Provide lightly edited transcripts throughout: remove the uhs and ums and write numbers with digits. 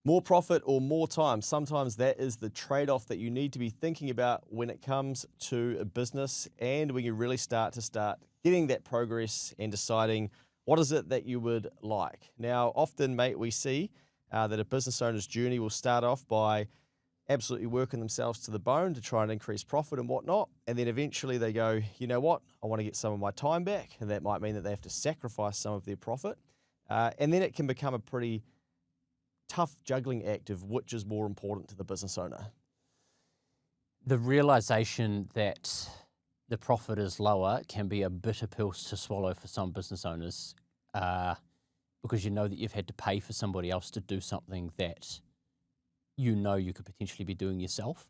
More profit or more time? Sometimes that is the trade-off that you need to be thinking about when it comes to a business and when you really start getting that progress and deciding what is it that you would like. Now, often, mate, we see that a business owner's journey will start off by absolutely working themselves to the bone to try and increase profit and whatnot. And then eventually they go, you know what, I want to get some of my time back. And that might mean that they have to sacrifice some of their profit. And then it can become a pretty tough juggling act of which is more important to the business owner. The realization that the profit is lower can be a bitter pill to swallow for some business owners, because you know that you've had to pay for somebody else to do something that you know you could potentially be doing yourself.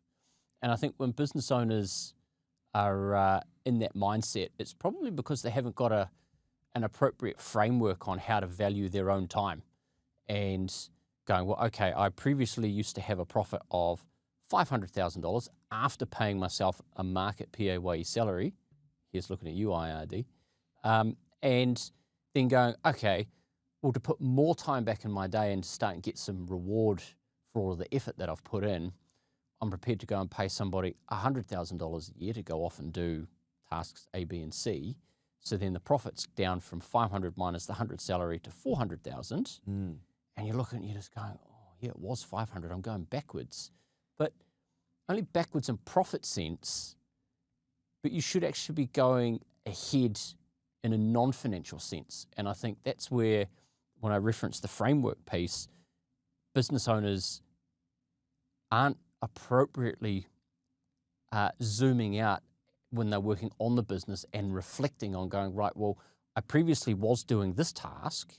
And I think when business owners are in that mindset, it's probably because they haven't got an appropriate framework on how to value their own time. And going, well, okay, I previously used to have a profit of $500,000 after paying myself a market PAYE salary. Here's looking at you, IRD. And then going, okay, well, to put more time back in my day and start and get some reward for all of the effort that I've put in, I'm prepared to go and pay somebody $100,000 a year to go off and do tasks A, B, and C. So then the profit's down from 500 minus the 100 salary to 400,000. And you're looking, you're just going, oh yeah, it was 500. I'm going backwards, but only backwards in profit sense. But you should actually be going ahead in a non-financial sense. And I think that's where, when I reference the framework piece, business owners aren't appropriately zooming out when they're working on the business and reflecting on going, right, well, I previously was doing this task.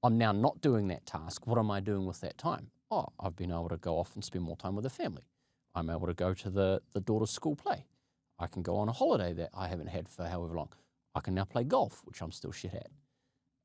I'm now not doing that task. What am I doing with that time? Oh, I've been able to go off and spend more time with the family. I'm able to go to the daughter's school play. I can go on a holiday that I haven't had for however long. I can now play golf, which I'm still shit at.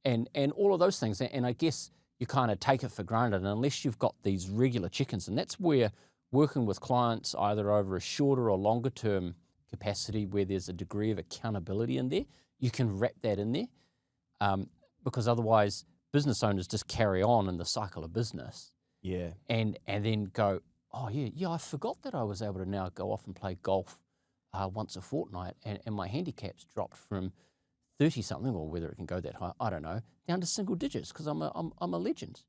And all of those things. And I guess you kind of take it for granted unless you've got these regular chickens. And that's where working with clients either over a shorter or longer term capacity where there's a degree of accountability in there, you can wrap that in there. Because otherwise, business owners just carry on in the cycle of business. Yeah. And then go, oh yeah, I forgot that I was able to now go off and play golf once a fortnight, and my handicap's dropped from 30 something, or whether it can go that high, I don't know, down to single digits because I'm a legend.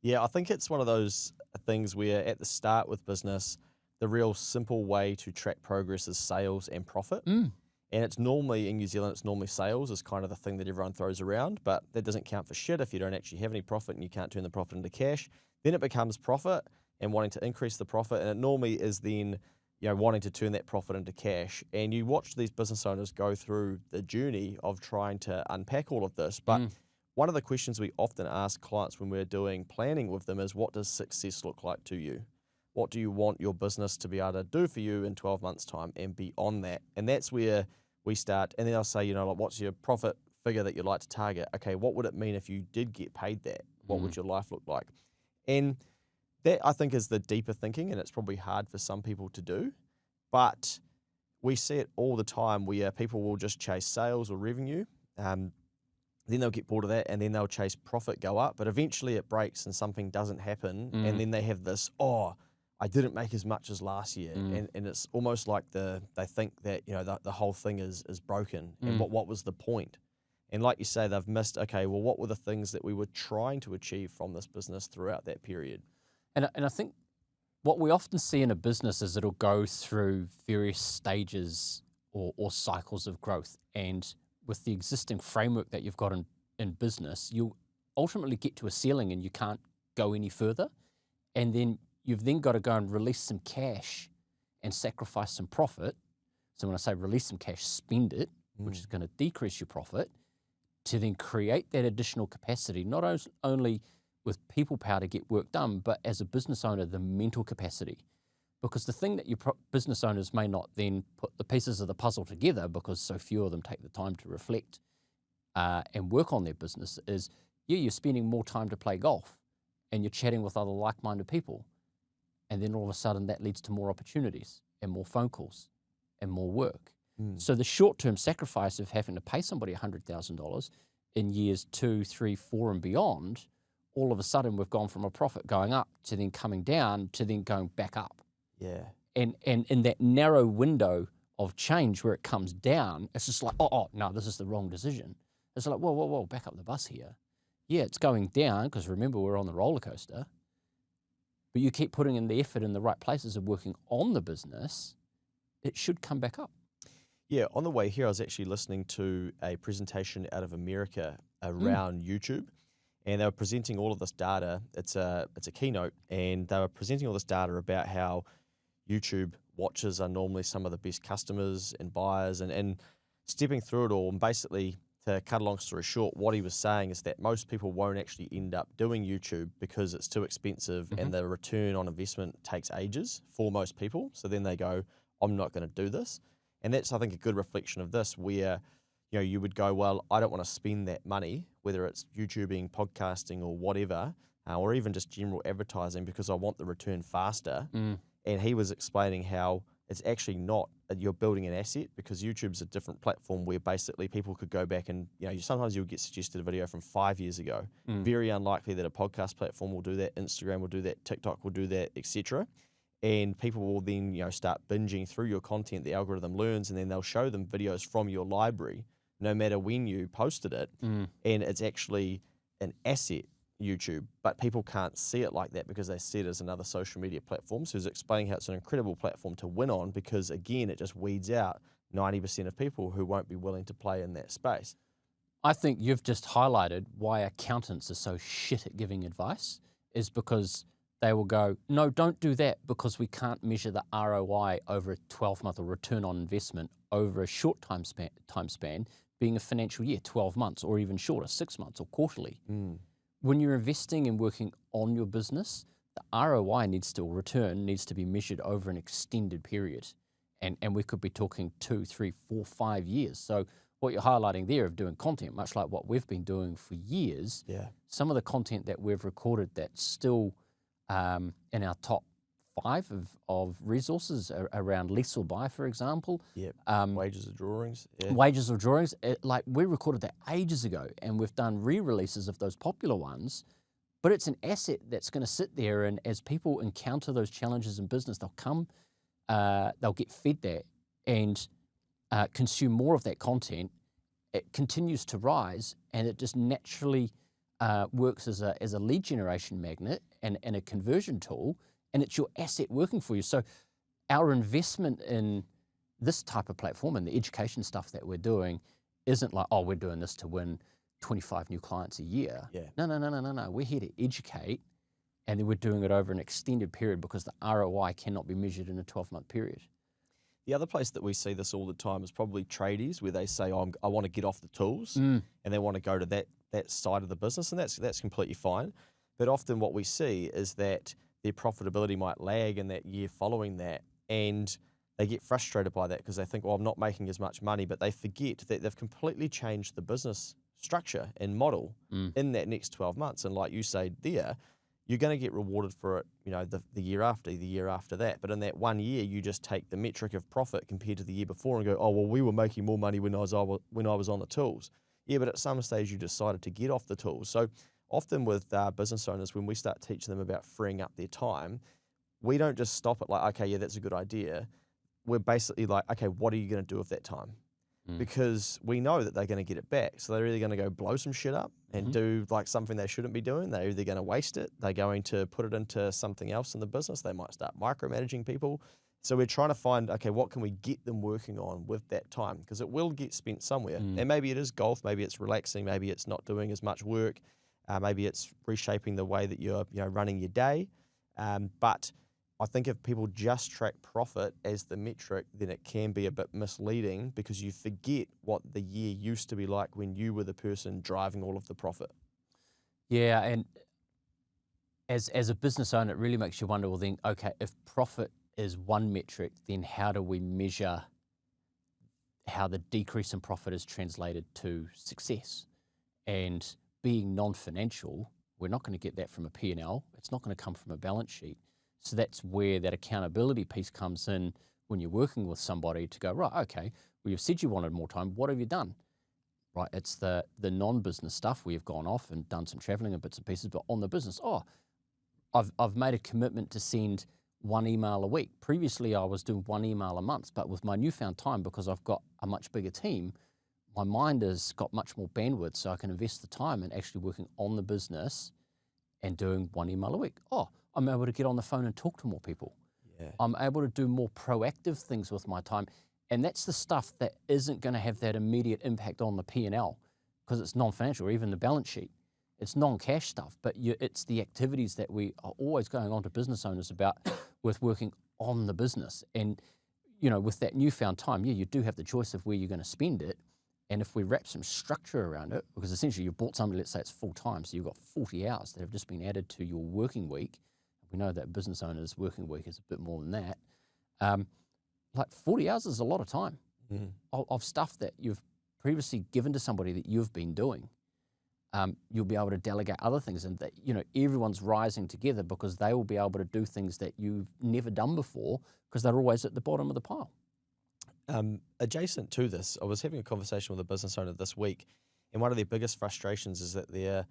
Yeah, I think it's one of those things where at the start with business, the real simple way to track progress is sales and profit. And it's normally, in New Zealand, it's normally sales is kind of the thing that everyone throws around, but that doesn't count for shit if you don't actually have any profit and you can't turn the profit into cash. Then it becomes profit and wanting to increase the profit, and it normally is then, you know, wanting to turn that profit into cash. And you watch these business owners go through the journey of trying to unpack all of this. But one of the questions we often ask clients when we're doing planning with them is, what does success look like to you? What do you want your business to be able to do for you in 12 months' time and beyond that? And that's where we start. And then I'll say, you know, like, what's your profit figure that you'd like to target? Okay, what would it mean if you did get paid that? What would your life look like? And that, I think, is the deeper thinking, and it's probably hard for some people to do. But we see it all the time where people will just chase sales or revenue. Then they'll get bored of that, and then they'll chase profit go up. But eventually it breaks and something doesn't happen. And then they have this, oh, I didn't make as much as last year. And it's almost like they think that, you know, the whole thing is broken. And what was the point? And like you say, they've missed, okay, well, what were the things that we were trying to achieve from this business throughout that period? And I think what we often see in a business is it'll go through various stages or cycles of growth. And with the existing framework that you've got in business, you'll ultimately get to a ceiling and you can't go any further. And then you've then got to go and release some cash and sacrifice some profit. So when I say release some cash, spend it, which is going to decrease your profit, to then create that additional capacity, not only with people power to get work done, but as a business owner, the mental capacity. Because the thing that your business owners may not then put the pieces of the puzzle together, because so few of them take the time to reflect and work on their business, is, yeah, you're spending more time to play golf and you're chatting with other like-minded people. And then all of a sudden that leads to more opportunities and more phone calls and more work. So the short-term sacrifice of having to pay somebody $100,000 in years 2, 3, 4 and beyond all of a sudden we've gone from a profit going up to then coming down to then going back up. Yeah. And in that narrow window of change where it comes down, it's just like, oh, no, this is the wrong decision. It's like, whoa, back up the bus here. Yeah, it's going down because remember, we're on the roller coaster. But you keep putting in the effort in the right places of working on the business, it should come back up. Yeah, on the way here, I was actually listening to a presentation out of America around YouTube, and they were presenting all of this data. It's a keynote, and they were presenting all this data about how YouTube watchers are normally some of the best customers and buyers, and stepping through it all. And basically, to cut a long story short, what he was saying is that most people won't actually end up doing YouTube because it's too expensive and the return on investment takes ages for most people. So then they go, I'm not going to do this. And that's, I think, a good reflection of this, where you would go, well, I don't want to spend that money, whether it's YouTubing, podcasting, or whatever, or even just general advertising, because I want the return faster. And he was explaining how it's actually not, you're building an asset, because YouTube's a different platform where basically people could go back and, sometimes you'll get suggested a video from 5 years ago. Very unlikely that a podcast platform will do that, Instagram will do that, TikTok will do that, etc. And people will then, start binging through your content. The algorithm learns, and then they'll show them videos from your library, no matter when you posted it. And it's actually an asset, YouTube, but people can't see it like that because they see it as another social media platform. So he's explaining how it's an incredible platform to win on, because again, it just weeds out 90% of people who won't be willing to play in that space. I think you've just highlighted why accountants are so shit at giving advice, is because they will go, no, don't do that, because we can't measure the ROI over a 12-month or return on investment over a short time span being a financial year, 12 months, or even shorter, 6 months or quarterly. When you're investing and working on your business, the ROI needs to be measured over an extended period. And we could be talking 2, 3, 4, 5 years. So what you're highlighting there of doing content, much like what we've been doing for years, some of the content that we've recorded that's still in our top 5 of resources around lease or buy, for example. Wages of drawings. Wages of drawings. Like, we recorded that ages ago, and we've done re-releases of those popular ones, but it's an asset that's going to sit there, and as people encounter those challenges in business, they'll get fed that and consume more of that content. It continues to rise, and it just naturally works as a lead generation magnet and a conversion tool, and it's your asset working for you. So our investment in this type of platform and the education stuff that we're doing isn't like, oh, we're doing this to win 25 new clients a year. No. We're here to educate, and then we're doing it over an extended period because the ROI cannot be measured in a 12-month period. The other place that we see this all the time is probably tradies, where they say, oh, I want to get off the tools, and they want to go to that side of the business, and that's completely fine. But often what we see is that their profitability might lag in that year following that, and they get frustrated by that because they think, well, I'm not making as much money, but they forget that they've completely changed the business structure and model in that next 12 months. And like you say there, you're going to get rewarded for it, the year after, the year after that. But in that 1 year, you just take the metric of profit compared to the year before and go, oh, well, we were making more money when I was on the tools. Yeah, but at some stage you decided to get off the tools. So often with business owners, when we start teaching them about freeing up their time, we don't just stop at like, okay, yeah, that's a good idea. We're basically like, okay, what are you going to do with that time? Because we know that they're going to get it back. So they're either going to go blow some shit up and do like something they shouldn't be doing. They're either going to waste it. They're going to put it into something else in the business. They might start micromanaging people. So we're trying to find, okay, what can we get them working on with that time? Because it will get spent somewhere. And maybe it is golf, maybe it's relaxing, maybe it's not doing as much work, maybe it's reshaping the way that you're running your day. But I think if people just track profit as the metric, then it can be a bit misleading, because you forget what the year used to be like when you were the person driving all of the profit. Yeah, and as a business owner, it really makes you wonder, well then, okay, if profit is one metric, then how do we measure how the decrease in profit is translated to success? And being non-financial, we're not going to get that from a P&L. It's not going to come from a balance sheet. So that's where that accountability piece comes in when you're working with somebody to go, right, okay, well, you've said you wanted more time. What have you done? right? It's the non-business stuff where you've gone off and done some traveling and bits and pieces, but on the business, I've made a commitment to send 1 email a week. Previously, I was doing 1 email a month, but with my newfound time, because I've got a much bigger team, my mind has got much more bandwidth, so I can invest the time in actually working on the business and doing 1 email a week. I'm able to get on the phone and talk to more people. Yeah. I'm able to do more proactive things with my time. And that's the stuff that isn't going to have that immediate impact on the P&L because it's non-financial or even the balance sheet. It's non-cash stuff, but it's the activities that we are always going on to business owners about with working on the business. And, with that newfound time, you do have the choice of where you're going to spend it. And if we wrap some structure around it, because essentially you bought somebody, let's say it's full time, so you've got 40 hours that have just been added to your working week. We know that business owners' working week is a bit more than that. 40 hours is a lot of time of stuff that you've previously given to somebody that you've been doing. You'll be able to delegate other things, and that everyone's rising together because they will be able to do things that you've never done before because they're always at the bottom of the pile. Adjacent to this, I was having a conversation with a business owner this week, and one of their biggest frustrations is that their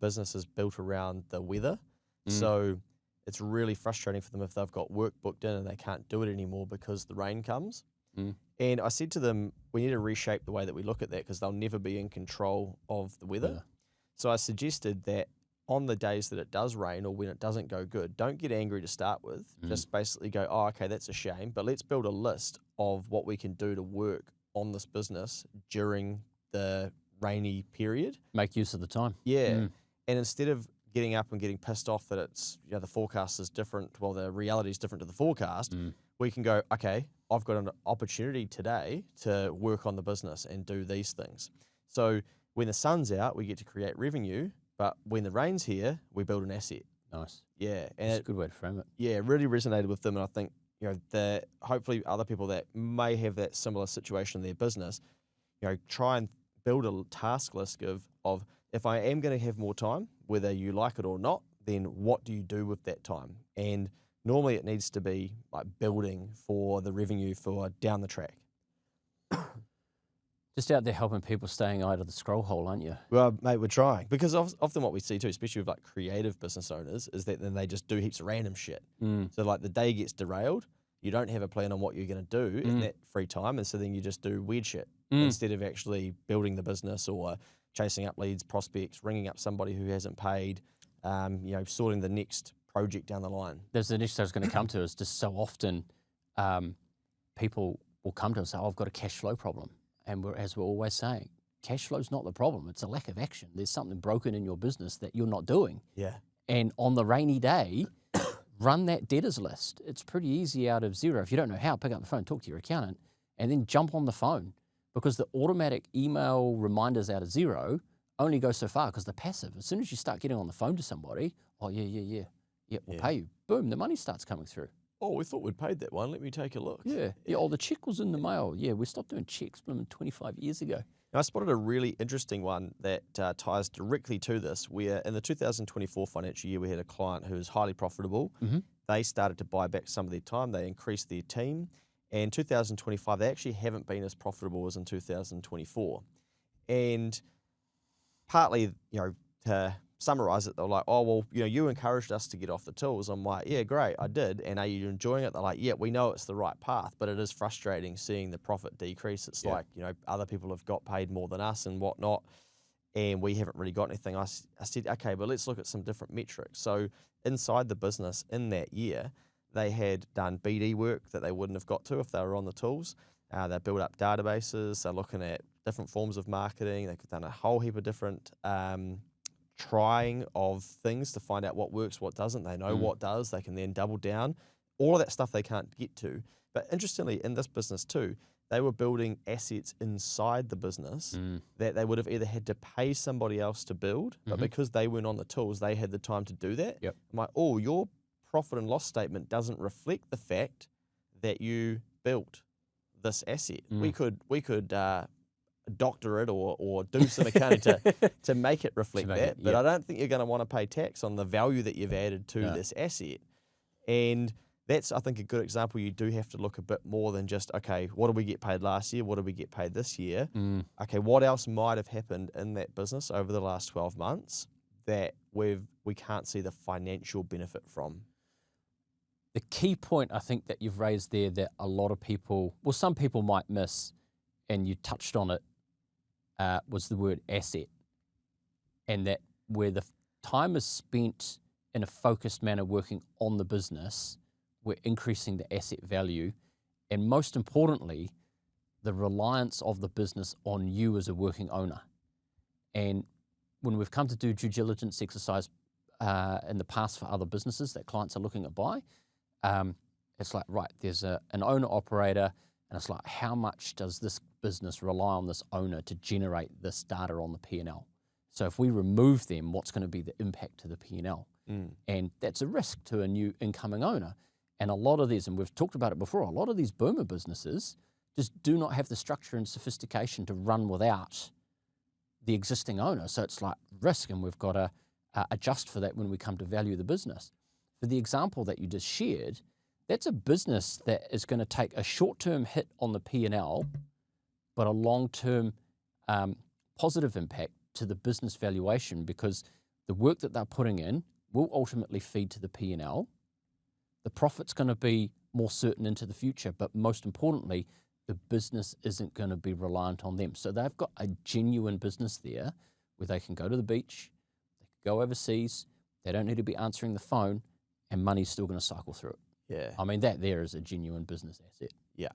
business is built around the weather. So it's really frustrating for them if they've got work booked in and they can't do it anymore because the rain comes. And I said to them, we need to reshape the way that we look at that because they'll never be in control of the weather. Yeah. So I suggested that on the days that it does rain or when it doesn't go good, don't get angry to start with. Just basically go, okay, that's a shame, but let's build a list of what we can do to work on this business during the rainy period. Make use of the time. Yeah. And instead of getting up and getting pissed off that it's, the forecast is different, well, the reality is different to the forecast, we can go, okay, I've got an opportunity today to work on the business and do these things. So when the sun's out, we get to create revenue, but when the rain's here, we build an asset. Nice. Yeah. And That's a good way to frame it. Yeah, it really resonated with them. And I think, that hopefully other people that may have that similar situation in their business, try and build a task list of if I am going to have more time, whether you like it or not, then what do you do with that time? And normally it needs to be like building for the revenue for down the track. Just out there helping people staying out of the scroll hole, aren't you? Well, mate, we're trying. Because often what we see too, especially with like creative business owners, is that then they just do heaps of random shit. So like the day gets derailed, you don't have a plan on what you're going to do in that free time, and so then you just do weird shit instead of actually building the business or chasing up leads, prospects, ringing up somebody who hasn't paid, sorting the next project down the line. There's the next thing I was going to come to is just so often people will come to us and say, I've got a cash flow problem. And as we're always saying, cash flow's not the problem. It's a lack of action. There's something broken in your business that you're not doing. Yeah. And on the rainy day, run that debtors list. It's pretty easy out of zero. If you don't know how, pick up the phone, talk to your accountant, and then jump on the phone because the automatic email reminders out of zero only go so far because they're passive. As soon as you start getting on the phone to somebody, we'll pay you. Boom, the money starts coming through. Oh, we thought we'd paid that one. Let me take a look. Yeah. The check was in the mail. Yeah, we stopped doing checks 25 years ago. Now, I spotted a really interesting one that ties directly to this, where in the 2024 financial year, we had a client who was highly profitable. They started to buy back some of their time. They increased their team. And 2025, they actually haven't been as profitable as in 2024. And partly, to summarize it, they're like, oh, well, you encouraged us to get off the tools. I'm like, yeah, great, I did. And are you enjoying it? They're like, yeah, we know it's the right path, but it is frustrating seeing the profit decrease. It's like, other people have got paid more than us and whatnot, and we haven't really got anything. I said, okay, but let's look at some different metrics. So inside the business in that year, they had done BD work that they wouldn't have got to if they were on the tools. They built up databases. They're looking at different forms of marketing. They've done a whole heap of different trying of things to find out what works, what doesn't. They know what does. They can then double down. All of that stuff they can't get to. But interestingly, in this business too, they were building assets inside the business that they would have either had to pay somebody else to build, but because they weren't on the tools, they had the time to do that. Yep. I'm like, oh, your profit and loss statement doesn't reflect the fact that you built this asset. We could doctor it or do some accounting to make it reflect that. But I don't think you're going to want to pay tax on the value that you've added to this asset. And that's, I think, a good example. You do have to look a bit more than just, okay, what did we get paid last year? What did we get paid this year? Okay, what else might have happened in that business over the last 12 months that we can't see the financial benefit from? The key point I think that you've raised there that a lot of people, well, some people might miss, and you touched on it, was the word asset. And that where the time is spent in a focused manner working on the business, we're increasing the asset value. And most importantly, the reliance of the business on you as a working owner. And when we've come to do due diligence exercise in the past for other businesses that clients are looking at buy, it's like, right, there's an owner-operator, and it's like, how much does this business rely on this owner to generate this data on the P&L? So if we remove them, what's going to be the impact to the P&L? And that's a risk to a new incoming owner. And a lot of these, and we've talked about it before, a lot of these boomer businesses just do not have the structure and sophistication to run without the existing owner. So it's like risk, and we've got to adjust for that when we come to value the business. For the example that you just shared, that's a business that is going to take a short-term hit on the P&L, but a long-term positive impact to the business valuation, because the work that they're putting in will ultimately feed to the P&L. The profit's going to be more certain into the future, but most importantly, the business isn't going to be reliant on them. So they've got a genuine business there where they can go to the beach, they can go overseas, they don't need to be answering the phone, and money's still going to cycle through it. Yeah. I mean, that there is a genuine business asset. Yeah.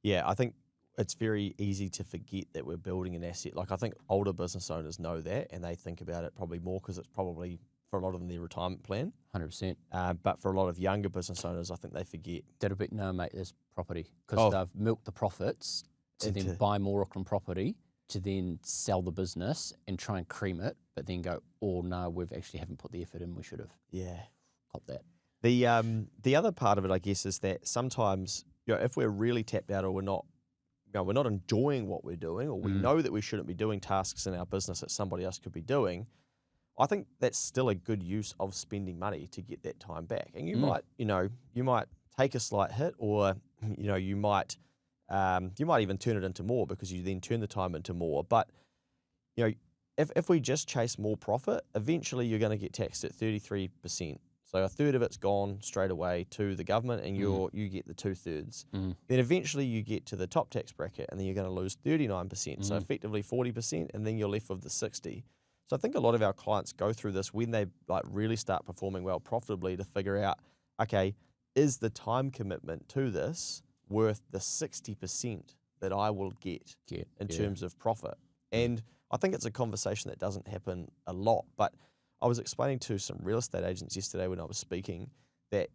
Yeah, I think it's very easy to forget that we're building an asset. Like, I think older business owners know that, and they think about it probably more because it's probably, for a lot of them, their retirement plan. 100%. But for a lot of younger business owners, I think they forget. That'll be, no, mate, there's property. Because they've milked the profits to then buy more Auckland property, to then sell the business and try and cream it, but then go, oh, no, we've actually haven't put the effort in we should have. Yeah. Cop that. The other part of it, I guess, is that sometimes, if we're really tapped out, or we're not enjoying what we're doing, or we know that we shouldn't be doing tasks in our business that somebody else could be doing, I think that's still a good use of spending money to get that time back. And you might take a slight hit, or you might even turn it into more, because you then turn the time into more. But if we just chase more profit, eventually you're going to get taxed at 33%. So a third of it's gone straight away to the government, and you get the 2/3. Then eventually you get to the top tax bracket, and then you're going to lose 39%. So effectively 40%, and then you're left with the 60. So I think a lot of our clients go through this when they really start performing well profitably, to figure out, okay, is the time commitment to this worth the 60% that I will get in terms of profit? And I think it's a conversation that doesn't happen a lot, but I was explaining to some real estate agents yesterday when I was speaking that,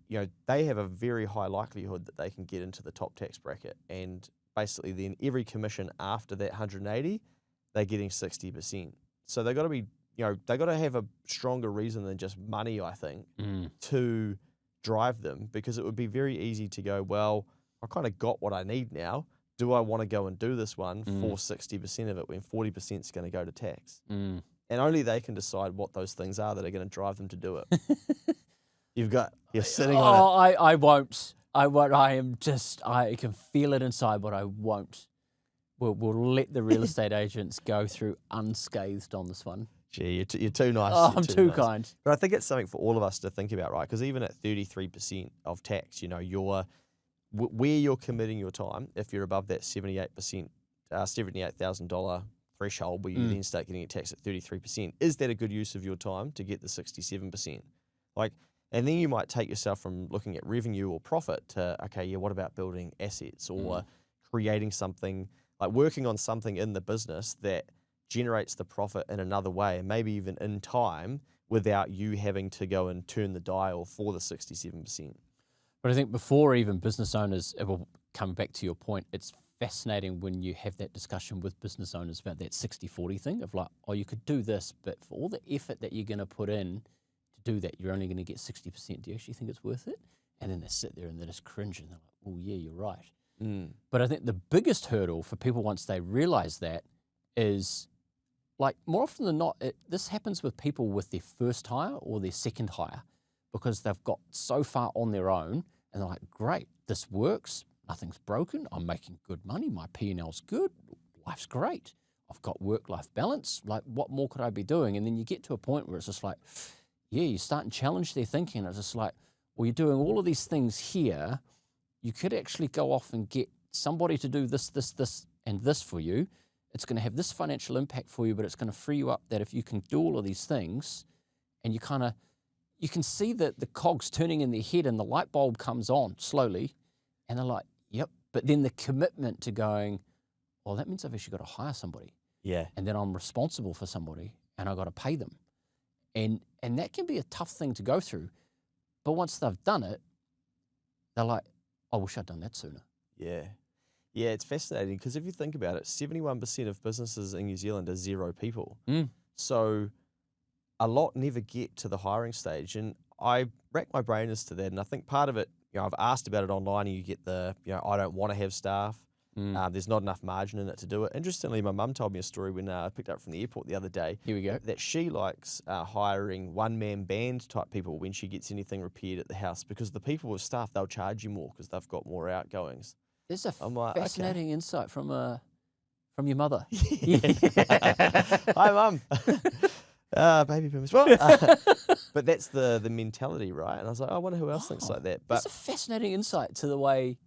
they have a very high likelihood that they can get into the top tax bracket, and basically then every commission after that 180, they're getting 60%. So they've got to be, they've got to have a stronger reason than just money, I think, to drive them, because it would be very easy to go, well, I kind of got what I need now. Do I want to go and do this one for 60% of it when 40% is going to go to tax? And only they can decide what those things are that are going to drive them to do it. You're sitting on it. I won't. I can feel it inside, but I won't. We'll let the real estate agents go through unscathed on this one. Gee, you're too nice. Oh, I'm too kind. But I think it's something for all of us to think about, right? Because even at 33% of tax, where you're committing your time, if you're above that 78%, $78,000 threshold, where you then start getting it taxed at 33%, is that a good use of your time to get the 67%? And then you might take yourself from looking at revenue or profit to, okay, yeah, what about building assets, or creating something, like working on something in the business that generates the profit in another way, and maybe even in time, without you having to go and turn the dial for the 67%. But I think before even business owners, coming back to your point, it's fascinating when you have that discussion with business owners about that 60-40 thing of like, oh, you could do this, but for all the effort that you're going to put in to do that, you're only going to get 60%. Do you actually think it's worth it? And then they sit there and they just cringe and they're like, oh, yeah, you're right. But I think the biggest hurdle for people once they realize that is, like, more often than not, this happens with people with their first hire or their second hire, because they've got so far on their own And they're like, great, this works. Nothing's broken. I'm making good money. My P&L's good. Life's great. I've got work-life balance. Like, what more could I be doing? And then you get to a point where it's just like, yeah, you start and challenge their thinking. It's just like, well, you're doing all of these things here. You could actually go off and get somebody to do this, and this for you. It's going to have this financial impact for you, but it's going to free you up that if you can do all of these things, and you can see that the cogs turning in their head and the light bulb comes on slowly, and they're like, yep. But then the commitment to going, well, that means I've actually got to hire somebody. Yeah. And then I'm responsible for somebody and I've got to pay them. And that can be a tough thing to go through. But once they've done it, they're like, I wish I'd done that sooner. Yeah. Yeah, it's fascinating because if you think about it, 71% of businesses in New Zealand are 0 people. So a lot never get to the hiring stage. And I rack my brain as to that. And I think part of it, I've asked about it online and you get the, I don't want to have staff. There's not enough margin in it to do it. Interestingly, my mum told me a story when I picked her up from the airport the other day. Here we go. That she likes hiring one-man band type people when she gets anything repaired at the house because the people with staff, they'll charge you more because they've got more outgoings. There's a I'm like, fascinating insight from your mother. Hi, Mum. Baby boomers. But that's the mentality, right? And I was like, I wonder who else thinks like that. But it's a fascinating insight to the way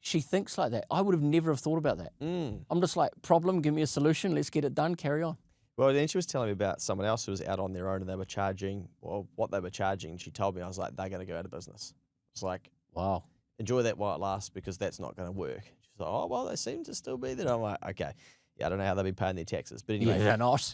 she thinks like that. I would have never have thought about that. I'm just like, problem, give me a solution, let's get it done, carry on. Well, then she was telling me about someone else who was out on their own and they were charging, well, what they were charging. She told me, I was like, they're going to go out of business. It's like, wow. Enjoy that while it lasts because that's not going to work. She's like, oh, well, they seem to still be there. I'm like, okay. Yeah, I don't know how they'll be paying their taxes. But anyway. Yeah, they're not.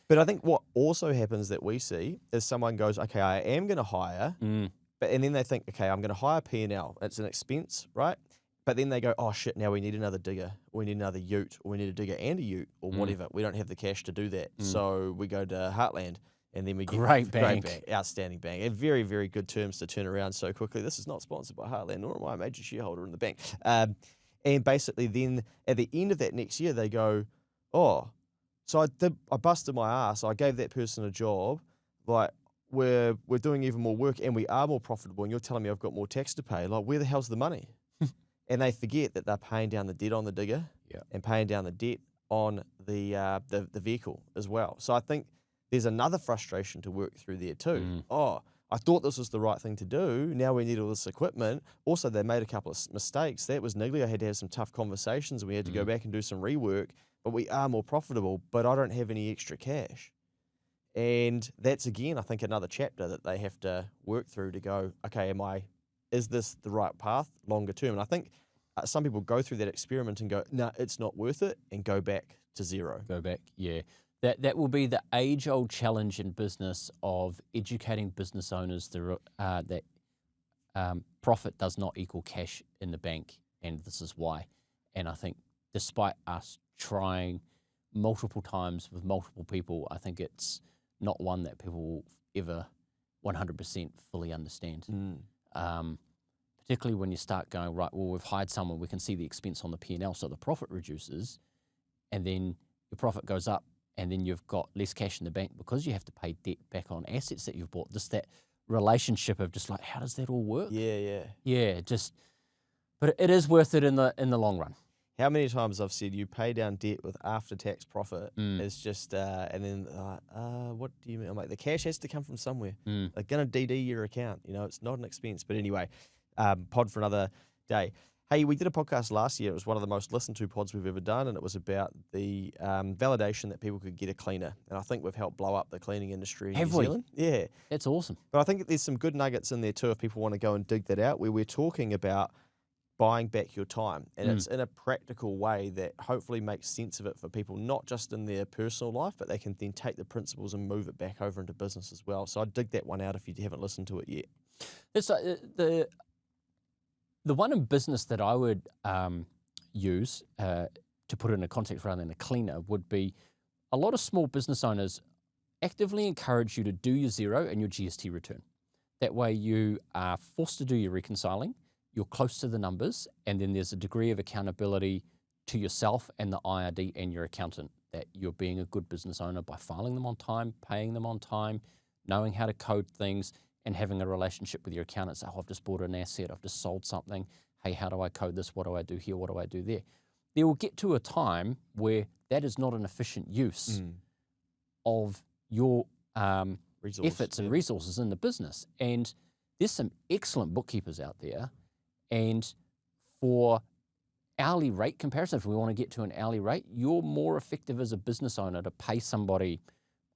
But I think what also happens that we see is someone goes, okay, I am going to hire. And then they think, okay, I'm going to hire P&L. It's an expense, right? But then they go, oh, shit, now we need another digger. We need another ute. Or we need a digger and a ute or whatever. We don't have the cash to do that. So we go to Heartland. And then we get great bank, outstanding bank, and very, very good terms to turn around so quickly. This is not sponsored by Heartland, nor am I a major shareholder in the bank. And basically, then at the end of that next year, they go, "Oh, so I busted my ass. I gave that person a job. Like we're doing even more work, and we are more profitable. And you're telling me I've got more tax to pay. Like where the hell's the money?" And they forget that they're paying down the debt on the digger, and paying down the debt on the vehicle as well. So I think there's another frustration to work through there too. Oh, I thought this was the right thing to do. Now we need all this equipment. Also, they made a couple of mistakes. That was niggly. I had to have some tough conversations. We had to go back and do some rework. But we are more profitable, but I don't have any extra cash. And that's, again, I think another chapter that they have to work through to go, okay, is this the right path longer term? And I think some people go through that experiment and go, no, it's not worth it, and go back to zero. Go back, yeah. That will be the age-old challenge in business of educating business owners that profit does not equal cash in the bank, and this is why. And I think despite us trying multiple times with multiple people, I think it's not one that people will ever 100% fully understand. Particularly when you start going, right, well, we've hired someone, we can see the expense on the P&L, so the profit reduces, and then your profit goes up, and then you've got less cash in the bank because you have to pay debt back on assets that you've bought. Just that relationship of just like, how does that all work? Yeah, but it is worth it in the long run. How many times I've said you pay down debt with after-tax profit is just, and then what do you mean? I'm like, the cash has to come from somewhere. They're going to DD your account. It's not an expense. But anyway, pod for another day. Hey, we did a podcast last year. It was one of the most listened to pods we've ever done, and it was about the validation that people could get a cleaner. And I think we've helped blow up the cleaning industry in New Zealand. Yeah. That's awesome. But I think there's some good nuggets in there too if people want to go and dig that out, where we're talking about buying back your time. And it's in a practical way that hopefully makes sense of it for people, not just in their personal life, but they can then take the principles and move it back over into business as well. So I'd dig that one out if you haven't listened to it yet. It's like the one in business that I would use to put it in a context rather than a cleaner would be a lot of small business owners actively encourage you to do your zero and your GST return. That way you are forced to do your reconciling, you're close to the numbers, and then there's a degree of accountability to yourself and the IRD and your accountant that you're being a good business owner by filing them on time, paying them on time, knowing how to code things, and having a relationship with your accountant. Say, oh, I've just bought an asset, I've just sold something. Hey, how do I code this? What do I do here? What do I do there? There will get to a time where that is not an efficient use of your efforts and resources in the business. And there's some excellent bookkeepers out there. And for hourly rate comparison, if we want to get to an hourly rate, you're more effective as a business owner to pay somebody,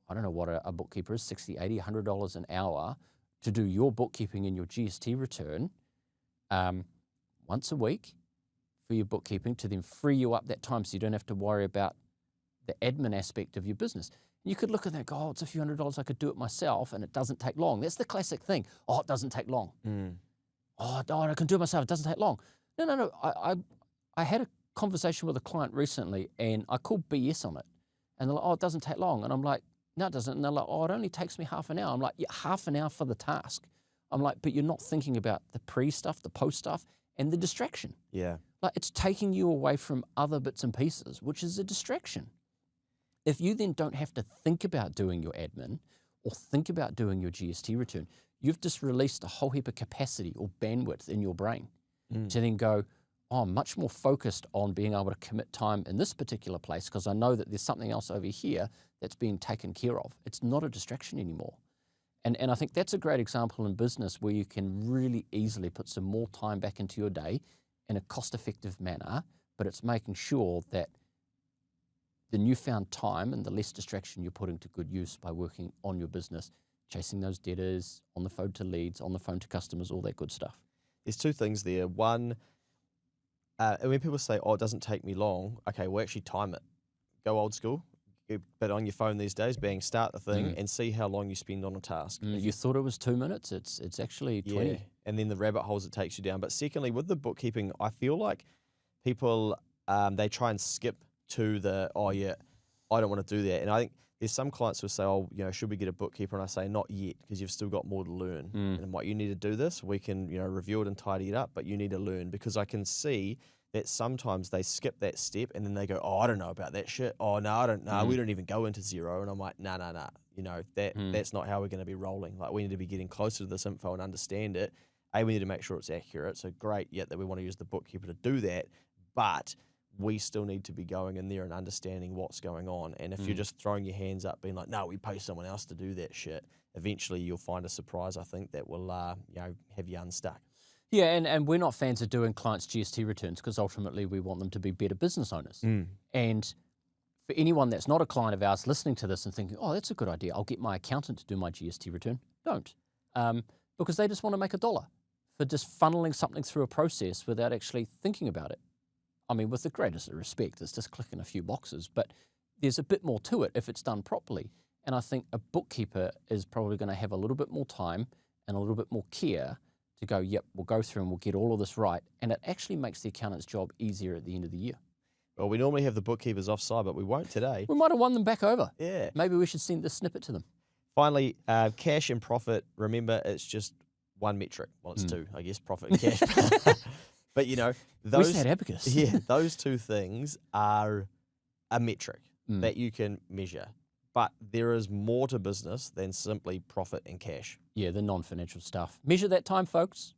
I don't know what a bookkeeper is, $60, $80, $100 an hour to do your bookkeeping and your GST return once a week for your bookkeeping, to then free you up that time so you don't have to worry about the admin aspect of your business. And you could look at that and go, oh, it's a few $100s, I could do it myself and it doesn't take long. That's the classic thing. Oh, it doesn't take long. Oh, I can do it myself, it doesn't take long. No. I had a conversation with a client recently and I called BS on it. And they're like, oh, it doesn't take long. And I'm like, no, it doesn't. And they're like, oh, it only takes me half an hour. I'm like, yeah, half an hour for the task. I'm like, but you're not thinking about the pre-stuff, the post-stuff, and the distraction. Yeah. Like, it's taking you away from other bits and pieces, which is a distraction. If you then don't have to think about doing your admin or think about doing your GST return, you've just released a whole heap of capacity or bandwidth in your brain to then go, oh, I'm much more focused on being able to commit time in this particular place because I know that there's something else over here that's being taken care of. It's not a distraction anymore. And I think that's a great example in business where you can really easily put some more time back into your day in a cost-effective manner, but it's making sure that the newfound time and the less distraction you're putting to good use by working on your business, chasing those debtors, on the phone to leads, on the phone to customers, all that good stuff. There's two things there. One, when people say, oh, it doesn't take me long, okay, well, actually time it. Go old school. But on your phone these days, bang, start the thing and see how long you spend on a task. You thought it was 2 minutes, it's actually 20. Yeah, and then the rabbit holes it takes you down. But secondly, with the bookkeeping, I feel like people, they try and skip to the, oh yeah, I don't want to do that. And I think there's some clients who say, oh, should we get a bookkeeper? And I say, not yet, because you've still got more to learn. And what you need to do this, we can, review it and tidy it up, but you need to learn, because I can see that sometimes they skip that step and then they go, oh, I don't know about that shit. Oh, no, I don't know. We don't even go into zero. And I'm like, nah. That's not how we're going to be rolling. Like, we need to be getting closer to this info and understand it. We need to make sure it's accurate. So great, that we want to use the bookkeeper to do that. But we still need to be going in there and understanding what's going on. And if you're just throwing your hands up being like, no, we pay someone else to do that shit, eventually you'll find a surprise, I think, that will have you unstuck. Yeah, and we're not fans of doing clients' GST returns because ultimately we want them to be better business owners. And for anyone that's not a client of ours listening to this and thinking, oh, that's a good idea, I'll get my accountant to do my GST return, don't. Because they just want to make $1 for just funneling something through a process without actually thinking about it. I mean, with the greatest of respect, it's just clicking a few boxes, but there's a bit more to it if it's done properly. And I think a bookkeeper is probably going to have a little bit more time and a little bit more care to go, yep, we'll go through and we'll get all of this right. And it actually makes the accountant's job easier at the end of the year. Well, we normally have the bookkeepers offside, but we won't today. We might have won them back over. Yeah. Maybe we should send this snippet to them. Finally, cash and profit. Remember, it's just one metric. Well, it's two, I guess, profit and cash. But, those, Where's that abacus? those two things are a metric that you can measure. But there is more to business than simply profit and cash. Yeah, the non-financial stuff. Measure that time, folks.